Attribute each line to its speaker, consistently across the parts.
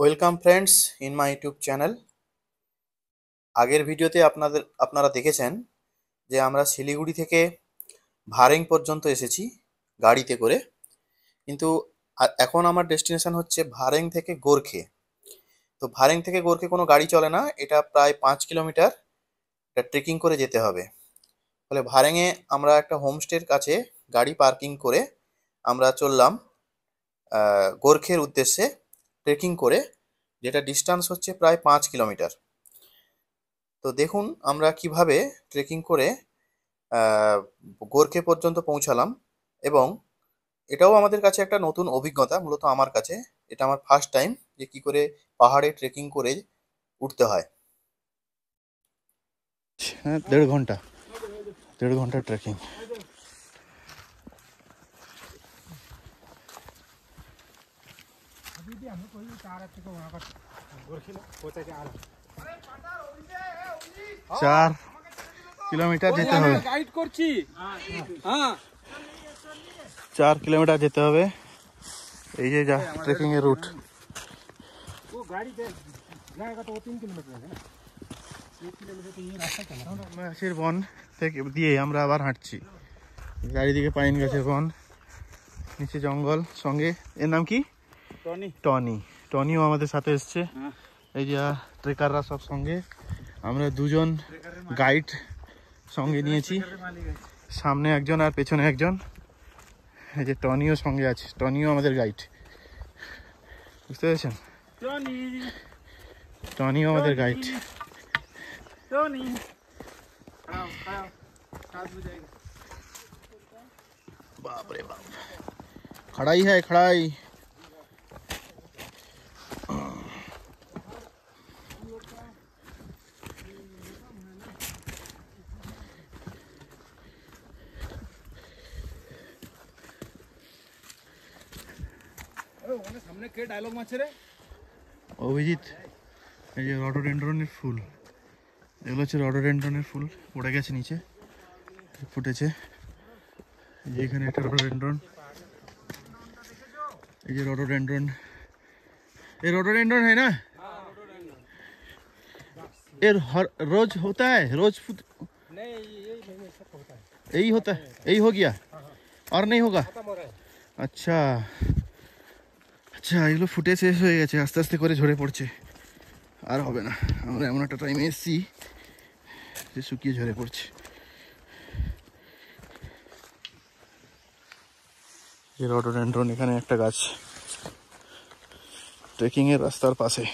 Speaker 1: Welcome friends in my YouTube channel. আগের ভিডিওতে আপনারা দেখেছেন যে আমরা শিলিগুড়ি থেকে ভারেং পর্যন্ত এসেছি গাড়িতে করে, কিন্তু এখন আমার ডেস্টিনেশন হচ্ছে ভারেং থেকে গোর্খে। তো ভারেং থেকে গোর্খে কোনো গাড়ি চলে না, এটা প্রায় 5 কিলোমিটার, এটা ট্রেকিং করে যেতে হবে। ফলে ভারেংয়ে আমরা একটা হোমস্টের কাছে গাড়ি পার্কিং করে আমরা চললাম গোর্খের উদ্দেশ্যে ট্রেকিং করে, যেটা ডিস্টেন্স হচ্ছে প্রায় 5 কিলোমিটার। তো দেখুন আমরা কিভাবে ট্রেকিং করে গোর্খে পর্যন্ত পৌঁছালাম, এবং এটাও আমাদের কাছে একটা নতুন অভিজ্ঞতা। মূলত আমার কাছে এটা আমার ফার্স্ট টাইম যে কি করে পাহাড়ে ট্রেকিং করে উঠতে হয়।
Speaker 2: হ্যাঁ, 1.5 ঘন্টা ট্রেকিং। চার কিলোমিটার যেতে হবে। 4 কিলোমিটার যেতে হবে। এই যে যা ট্রেকিং এর রুট। গাছের বন থেকে দিয়ে আমরা আবার হাঁটছি। চারিদিকে পাইন গাছের বন, নিচে জঙ্গল, সঙ্গে এর নাম কি? টনি। টনিও আমাদের সাথে এসছে। এই যে ট্রেকাররা সব সঙ্গে, আমরা দুজন গাইড সঙ্গে নিয়েছি, সামনে একজন আর পেছনে একজন। এই যে টনিও সঙ্গে আছে, টনিও আমাদের গাইড, বুঝতে পেরেছেন? টনিও আমাদের গাইড। बाप रे बाप, खड़ाई है खड़ाई।
Speaker 3: সামনে কে ডায়লগ মারছে রে?
Speaker 2: অভিজিৎ, এই যে রডোডেন্ড্রনের ফুল, এগুলো হচ্ছে রডোডেন্ড্রনের ফুল, পড়ে গেছে নিচে, ফুটেছে। এই যে এখানে একটা রডোডেন্ড্রন, এই যে রডोडेंड्रन, ये रोडोडेंड्रन है ना? ये हर रोज होता है? रोज
Speaker 3: नहीं, यही महीने तक होता है।
Speaker 2: यही होता है? यही हो गया और नहीं होगा? अच्छा আচ্ছা, এগুলো ফুটে শেষ হয়ে গেছে, আস্তে আস্তে করে ঝরে পড়ছে, আর হবে না। আমরা এমন একটা টাইমে এসেছি যে শুকিয়ে ঝরে পড়ছে। যে রডোডেন্ড্রন, এখানে একটা গাছ ট্রেকিং এর রাস্তার পাশে,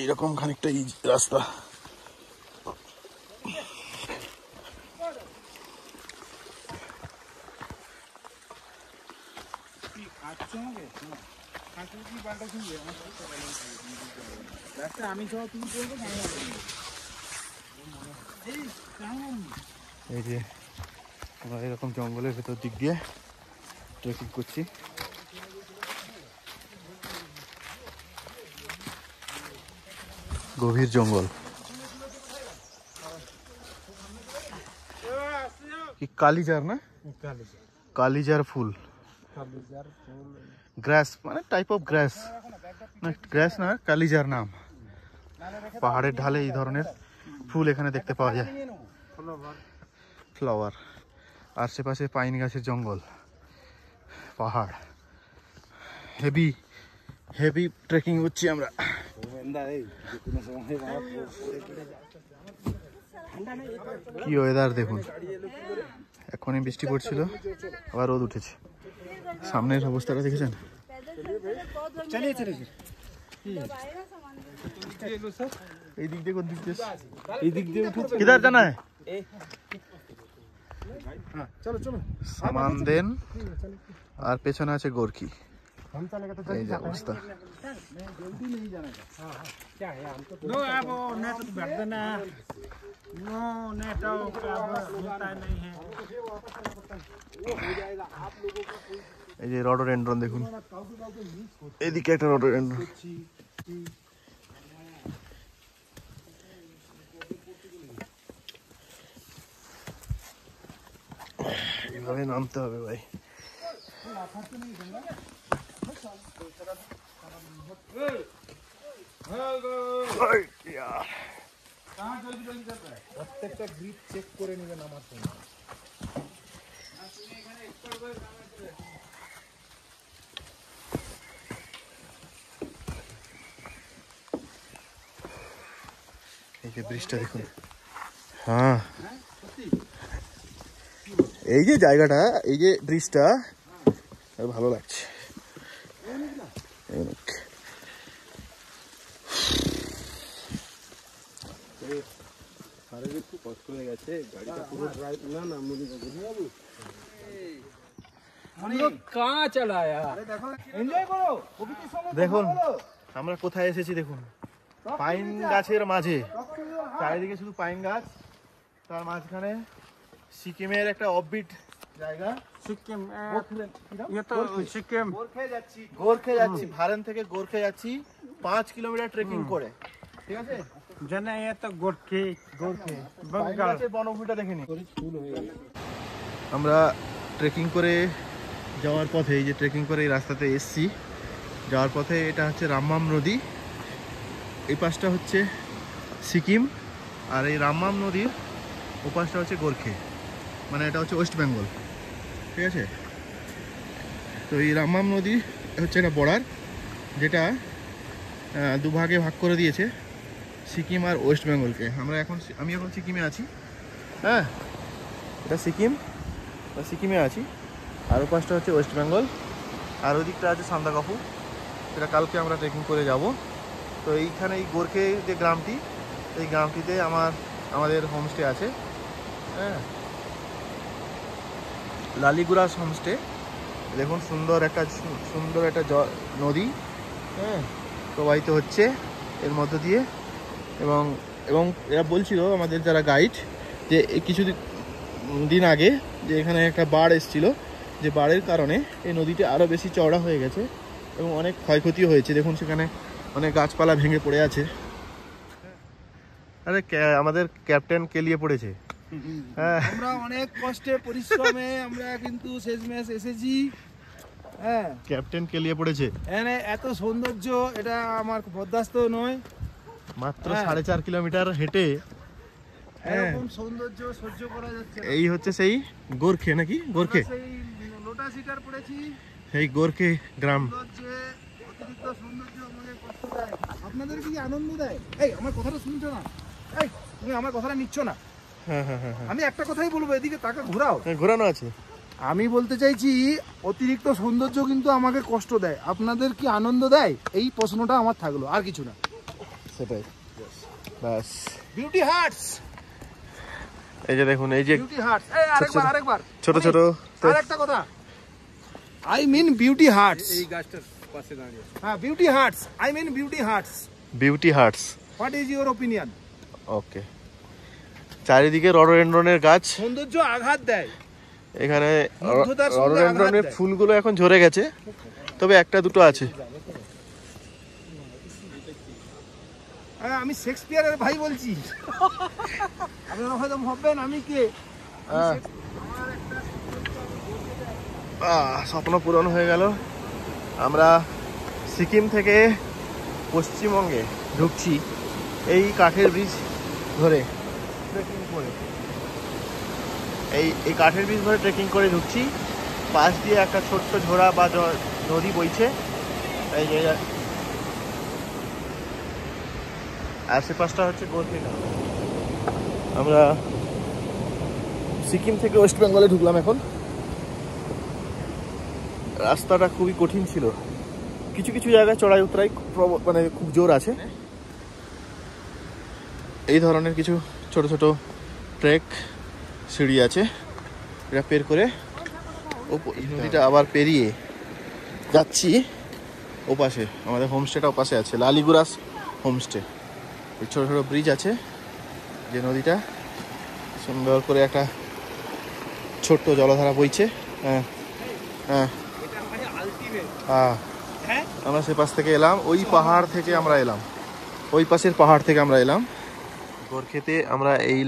Speaker 2: এইরকম খানিকটা এই রাস্তা। এই যে আমরা এরকম জঙ্গলের ভেতর দিক দিয়ে ট্রেকিং করছি। গভীর জঙ্গল। কি কালিজার না? কালিজার ফুল, গ্রাস মানে টাইপ অফ গ্রাস, না গ্রাস না, কালিজার নাম। পাহাড়ের ঢালে এই ধরনের ফুল এখানে দেখতে পাওয়া যায়, ফ্লাওয়ার। আশেপাশে পাইন গাছের জঙ্গল, পাহাড়। হেভি হেভি ট্রেকিং করছি আমরা। কি ওয়েদার দেখুন, এখনই বৃষ্টি পড়ছিল, আবার রোদ উঠেছে। সামনের অবস্থাটা দেখেছেন? এই দিক দিয়ে কোন দিক দিয়ে? এই দিক দিয়ে উঠে কিধার জানা है? চলো চলো, সামান দেন। আর পেছনে আছে গোর্খি। এই যে অবস্থা।
Speaker 3: नो अब नेट बैठ देना, नो नेट होता नहीं है।
Speaker 2: এই যে রডোডেন্ড্রন দেখুন, এদিকে একটা রডোডেন্ড্রন। এভাবে নামতে হবে ভাই।
Speaker 3: প্রত্যেকটা গ্রিপ চেক করে নেবেন আমার সঙ্গে।
Speaker 2: এই যে ব্রিজটা দেখুন। হ্যাঁ, এই যে জায়গাটা, এই যে ব্রিজটা ভালো লাগছে।
Speaker 3: कहाँ चला यार, एंजॉय करो।
Speaker 2: দেখুন আমরা কোথায় এসেছি দেখুন, পাইন গাছের মাঝে, চারিদিকে শুধু পাইন গাছ, তার মাঝখানে সিকিমের একটা অফবিট জায়গা।
Speaker 3: सिक्किम, ये तो सिक्किम
Speaker 2: গোর্খে যাচ্ছি, ভারেন থেকে গোর্খে যাচ্ছি 5 কিলোমিটার ট্রেকিং করে, ঠিক আছে।
Speaker 3: जना, ये तो गोरखे
Speaker 2: গোর্খে পাইন
Speaker 3: बंगाल।
Speaker 2: গাছের বনভূমিটা দেখে নি। আমরা ট্রেকিং করে যাওয়ার পথে, এই যে ট্রেকিং করে এই রাস্তাতে এসছি, যাওয়ার পথে এটা হচ্ছে রামমাম নদী, এই পাশটা হচ্ছে সিকিম, আর এই রামমাম নদীর ওপাশটা হচ্ছে গোর্খে, মানে এটা হচ্ছে ওয়েস্ট বেঙ্গল, ঠিক আছে। তো এই রামমাম নদী হচ্ছে একটা বর্ডার, যেটা দুভাগে ভাগ করে দিয়েছে সিকিম আর ওয়েস্ট বেঙ্গলকে। আমি এখন সিকিমে আছি, হ্যাঁ, এটা সিকিমে আছি, আর ওপাশটা হচ্ছে ওয়েস্ট বেঙ্গল, আর ওই দিকটা আছে সান্দাকফু, সেটা কালকে আমরা ট্রেকিং করে যাব। তো এইখানে এই গোর্খে যে গ্রামটি, এই গ্রামটিতে আমাদের হোমস্টে আছে, হ্যাঁ, লালিগুরাস হোমস্টে। দেখুন সুন্দর একটা নদী, হ্যাঁ, প্রবাহিত হচ্ছে এর মধ্য দিয়ে, এবং এরা বলছিল আমাদের যারা গাইড, যে কিছু দিন আগে যে এখানে একটা বাড় এসেছিল, যে বাড়ের কারণে এই নদীটা আরও বেশি চওড়া হয়ে গেছে এবং অনেক ক্ষয়ক্ষতি হয়েছে। দেখুন সেখানে অনেক গাছপালা ভেঙে পড়ে আছে। আরে আমাদের ক্যাপ্টেন কেলিয়ে পড়েছে। হ্যাঁ,
Speaker 3: আমরা অনেক কষ্টে পরিশ্রমে আমরা কিন্তু শেষমেশ এসেছি। হ্যাঁ,
Speaker 2: ক্যাপ্টেন কেলিয়ে পড়েছে।
Speaker 3: এখানে এত সৌন্দর্য, এটা আমার বরদাস্ত নয়।
Speaker 2: মাত্র
Speaker 3: হ্যাঁ।
Speaker 2: 4.5 কিলোমিটার হেঁটে
Speaker 3: এরকম সৌন্দর্য সহ্য করা যাচ্ছে না।
Speaker 2: এই হচ্ছে সেই গোর্খে, নাকি গোর্খে,
Speaker 3: আমরা সেই লোটাস শিকার পড়েছি।
Speaker 2: সেই গোর্খে গ্রাম।
Speaker 3: সৌন্দর্যে অতিরিক্ত সৌন্দর্য আমাকে কষ্ট দেয়। আপনাদের কি আনন্দ দেয়? এই আমার কথাটা শুনছো না? এই তুমি আমার কথাটা নিচ্ছ না?
Speaker 2: হ্যাঁ হ্যাঁ হ্যাঁ,
Speaker 3: আমি একটা কথাই বলবো, এদিকে টাকা ঘোরাও।
Speaker 2: ঘোরানো আছে।
Speaker 3: আমি বলতে চাইছি অতিরিক্ত সৌন্দর্য কিন্তু আমাকে কষ্ট দেয়। আপনাদের কি আনন্দ দেয়? এই প্রশ্নটা আমার থাকলো, আর কিছু না।
Speaker 2: সেটাই, ব্যাস।
Speaker 3: বিউটি হার্টস,
Speaker 2: এই যে দেখুন, এই যে
Speaker 3: বিউটি হার্টস। এই আরেকবার
Speaker 2: ছোট ছোট,
Speaker 3: আরেকটা কথা, আই মিন বিউটি হার্টস। এই গাছটার পাশে দাঁড়িয়ে, হ্যাঁ, beauty hearts, I mean beauty hearts.
Speaker 2: Beauty hearts.
Speaker 3: What is your opinion?
Speaker 2: Okay, চারিদিকে রডোডেনড্রনের গাছ,
Speaker 3: সৌন্দর্য আঘাত দেয়।
Speaker 2: এখানে
Speaker 3: মুগ্ধতার সঙ্গে
Speaker 2: রডোডেনড্রনের
Speaker 3: আঘাত দেয়।
Speaker 2: ফুলগুলো এখন ঝরে গেছে, তবে একটা দুটো আছে।
Speaker 3: হ্যাঁ, আমি শেক্সপিয়ারের ভাই বলছি। আপনারা হয়তো ভাববেন আমি কে।
Speaker 2: স্বপ্ন পূরণ হয়ে গেল। আমরা সিকিম থেকে পশ্চিমবঙ্গে ঢুকছি এই কাঠের ব্রিজ ধরে ট্রেকিং করে, এই কাঠের ব্রিজ ধরে ট্রেকিং করে ঢুকছি। পাশ দিয়ে একটা ছোট্ট ঝোড়া বা নদী বইছে, এই যে আশেপাশটা হচ্ছে গোর্খে গ্রাম। আমরা সিকিম থেকে ওয়েস্ট বেঙ্গলে ঢুকলাম এখন। রাস্তাটা খুবই কঠিন ছিল, কিছু কিছু জায়গায় চড়াই উতরাই মানে খুব জোর আছে। এই ধরনের কিছু ছোট ছোট ট্রেক সিঁড়ি আছে, এটা পের করে এই নদীটা আবার পেরিয়ে যাচ্ছি ওপাশে। আমাদের হোমস্টেটা ওপাশে আছে, লালিগুরাস হোমস্টে। এই ছোটো ছোটো ব্রিজ আছে, যে নদীটা সুন্দর করে একটা ছোট্ট জলধারা বইছে। হ্যাঁ হ্যাঁ, আমরা সে পাশ থেকে এলাম, ওই পাহাড় থেকে আমরা এলাম, ওই পাশের পাহাড় থেকে আমরা এলাম গোর্খেতে। আমরা এই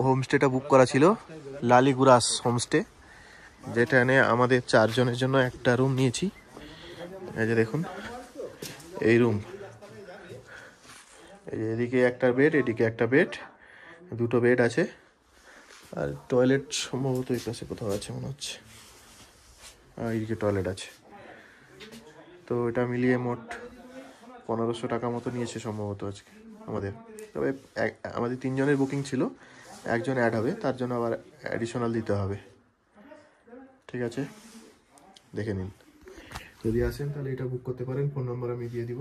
Speaker 2: হোমস্টেটা বুক করা ছিল, লালিগুরাস হোমস্টে, যেটা এনে আমাদের 4 জনের জন্য একটা রুম নিয়েছি। এই যে দেখুন, এই রুম এই যে এদিকে একটা বেড, এদিকে একটা বেড, দুটো বেড আছে। আর টয়লেট সম্ভবত এই পাশে কোথাও আছে মনে হচ্ছে। এইদিকে টয়লেট আছে। তো এটা মিলিয়ে মোট 1500 টাকা মতো নিয়েছে সম্ভবত আজকে আমাদের। তবে আমাদের 3 জনের বুকিং ছিল, একজন অ্যাড হবে, তার জন্য আবার অ্যাডিশনাল দিতে হবে। ঠিক আছে, দেখে নিন। যদি আসেন তাহলে এটা বুক করতে পারেন, ফোন নম্বর আমি দিয়ে দিব।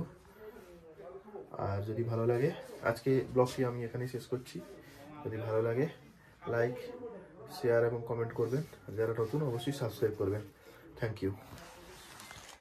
Speaker 2: আর যদি ভালো লাগে, আজকে ব্লগটি আমি এখানেই শেষ করছি। যদি ভালো লাগে লাইক, শেয়ার এবং কমেন্ট করবেন। আর যারা নতুন অবশ্যই সাবস্ক্রাইব করবেন। Thank you.